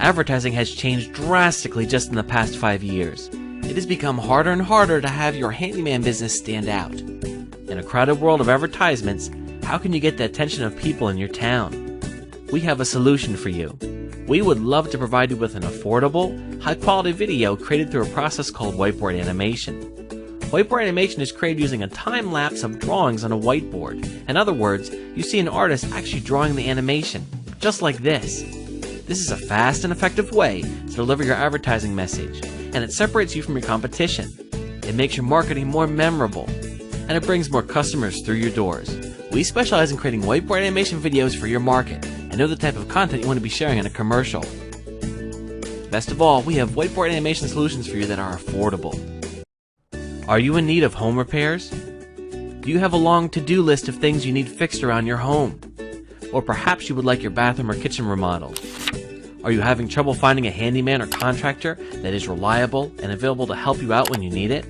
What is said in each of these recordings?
Advertising has changed drastically just in the past 5 years. It has become harder and harder to have your handyman business stand out. In a crowded world of advertisements, how can you get the attention of people in your town? We have a solution for you. We would love to provide you with an affordable, high-quality video created through a process called whiteboard animation. Whiteboard animation is created using a time-lapse of drawings on a whiteboard. In other words, you see an artist actually drawing the animation, just like this. This is a fast and effective way to deliver your advertising message, and it separates you from your competition. It makes your marketing more memorable, and it brings more customers through your doors. We specialize in creating whiteboard animation videos for your market, and know the type of content you want to be sharing in a commercial. Best of all, we have whiteboard animation solutions for you that are affordable. Are you in need of home repairs? Do you have a long to-do list of things you need fixed around your home? Or perhaps you would like your bathroom or kitchen remodeled. Are you having trouble finding a handyman or contractor that is reliable and available to help you out when you need it?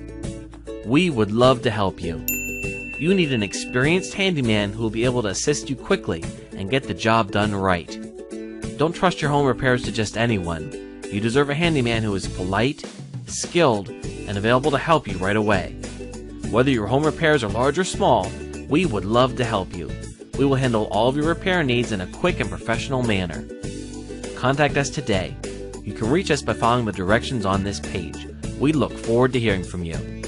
We would love to help you. You need an experienced handyman who will be able to assist you quickly and get the job done right. Don't trust your home repairs to just anyone. You deserve a handyman who is polite, skilled, and available to help you right away. Whether your home repairs are large or small, we would love to help you. We will handle all of your repair needs in a quick and professional manner. Contact us today. You can reach us by following the directions on this page. We look forward to hearing from you.